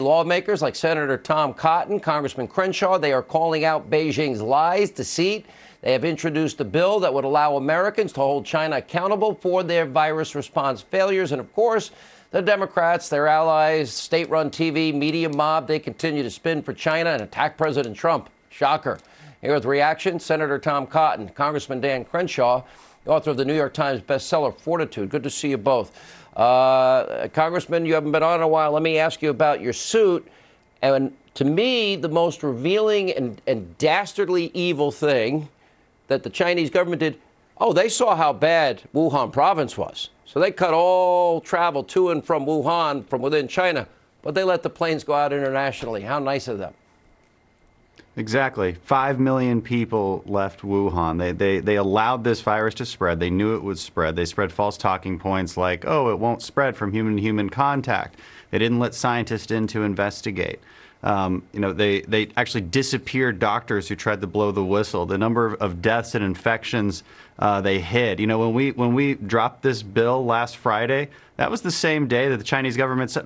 Lawmakers like Senator Tom Cotton, Congressman Crenshaw, they are calling out Beijing's lies, deceit. They have introduced a bill that would allow Americans to hold China accountable for their virus response failures. And of course, the Democrats, their allies, state-run TV, media mob, they continue to spin for China and attack President Trump. Shocker. Here with reaction, Senator Tom Cotton, Congressman Dan Crenshaw, the author of the New York Times bestseller, Fortitude. Good to see you both. Congressman, you haven't been on in a while. Let me ask you about your suit. And to me, the most revealing and dastardly evil thing that the Chinese government did, they saw how bad Wuhan province was. So they cut all travel to and from Wuhan from within China, but they let the planes go out internationally. How nice of them. Exactly. 5 million people left Wuhan. They allowed this virus to spread. They knew it would spread. They spread false talking points like, oh, it won't spread from human-to-human contact. They didn't let scientists in to investigate. They actually disappeared doctors who tried to blow the whistle. The number of deaths and infections they hid. When we dropped this bill last Friday, that was the same day that the Chinese government said,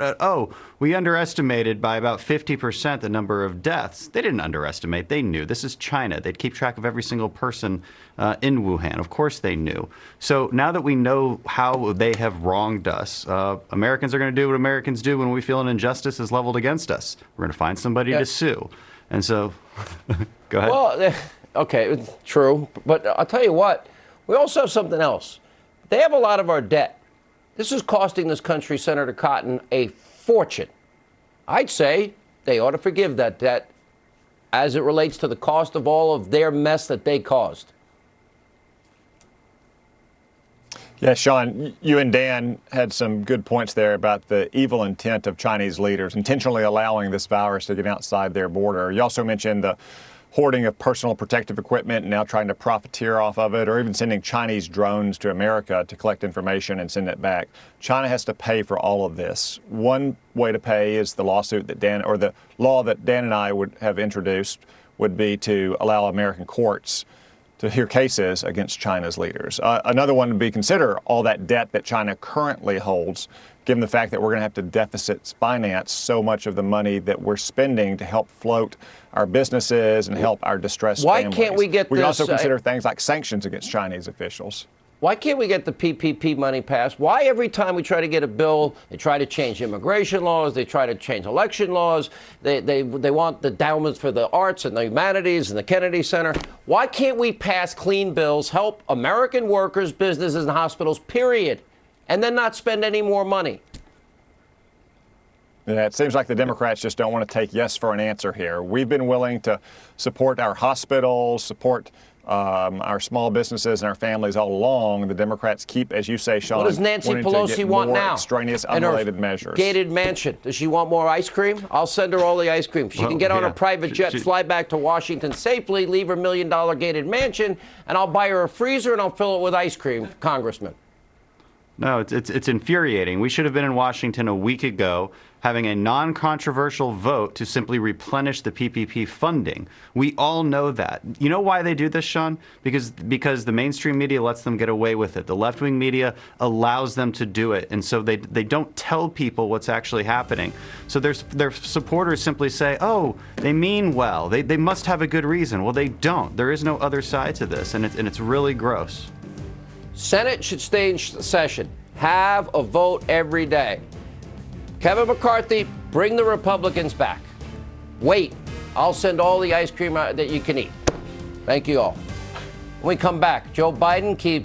we underestimated by about 50% the number of deaths. They didn't underestimate. They knew. This is China. They'd keep track of every single person in Wuhan. Of course they knew. So now that we know how they have wronged us, Americans are going to do what Americans do when we feel an injustice is leveled against us. We're going to find somebody to sue. And so, go ahead. Well, okay, true. But I'll tell you what, we also have something else. They have a lot of our debt. This is costing this country, Senator Cotton, a fortune. I'd say they ought to forgive that debt as it relates to the cost of all of their mess that they caused. Yeah, Sean, you and Dan had some good points there about the evil intent of Chinese leaders, intentionally allowing this virus to get outside their border. You also mentioned the hoarding of personal protective equipment and now trying to profiteer off of it, or even sending Chinese drones to America to collect information and send it back. China has to pay for all of this. One way to pay is the lawsuit that the law that Dan and I would have introduced would be to allow American courts to hear cases against China's leaders. Another one would be consider all that debt that China currently holds, given the fact that we're going to have to deficit finance so much of the money that we're spending to help float our businesses and help our distressed families. Why can't we get this? We can also consider things like sanctions against Chinese officials. Why can't we get the PPP money passed? Why every time we try to get a bill, they try to change immigration laws, they try to change election laws, they want the endowments for the arts and the humanities and the Kennedy Center. Why can't we pass clean bills, help American workers, businesses, and hospitals, period, and then not spend any more money? Yeah, it seems like the Democrats just don't want to take yes for an answer here. We've been willing to support our hospitals, support our small businesses and our families all along. The Democrats keep, as you say, Sean, what does Nancy Pelosi want now? Extraneous, unrelated measures. Gated mansion. Does she want more ice cream? I'll send her all the ice cream. She can get on a private jet, fly back to Washington safely, leave her $1 million gated mansion, and I'll buy her a freezer and I'll fill it with ice cream, Congressman. No, it's infuriating. We should have been in Washington a week ago having a non-controversial vote to simply replenish the PPP funding. We all know that. You know why they do this, Sean? Because the mainstream media lets them get away with it. The left-wing media allows them to do it, and so they don't tell people what's actually happening. So their supporters simply say, oh, they mean well. They must have a good reason. Well, they don't. There is no other side to this, and it's really gross. Senate should stay in session. Have a vote every day. Kevin McCarthy, bring the Republicans back. Wait, I'll send all the ice cream that you can eat. Thank you all. When we come back, Joe Biden keeps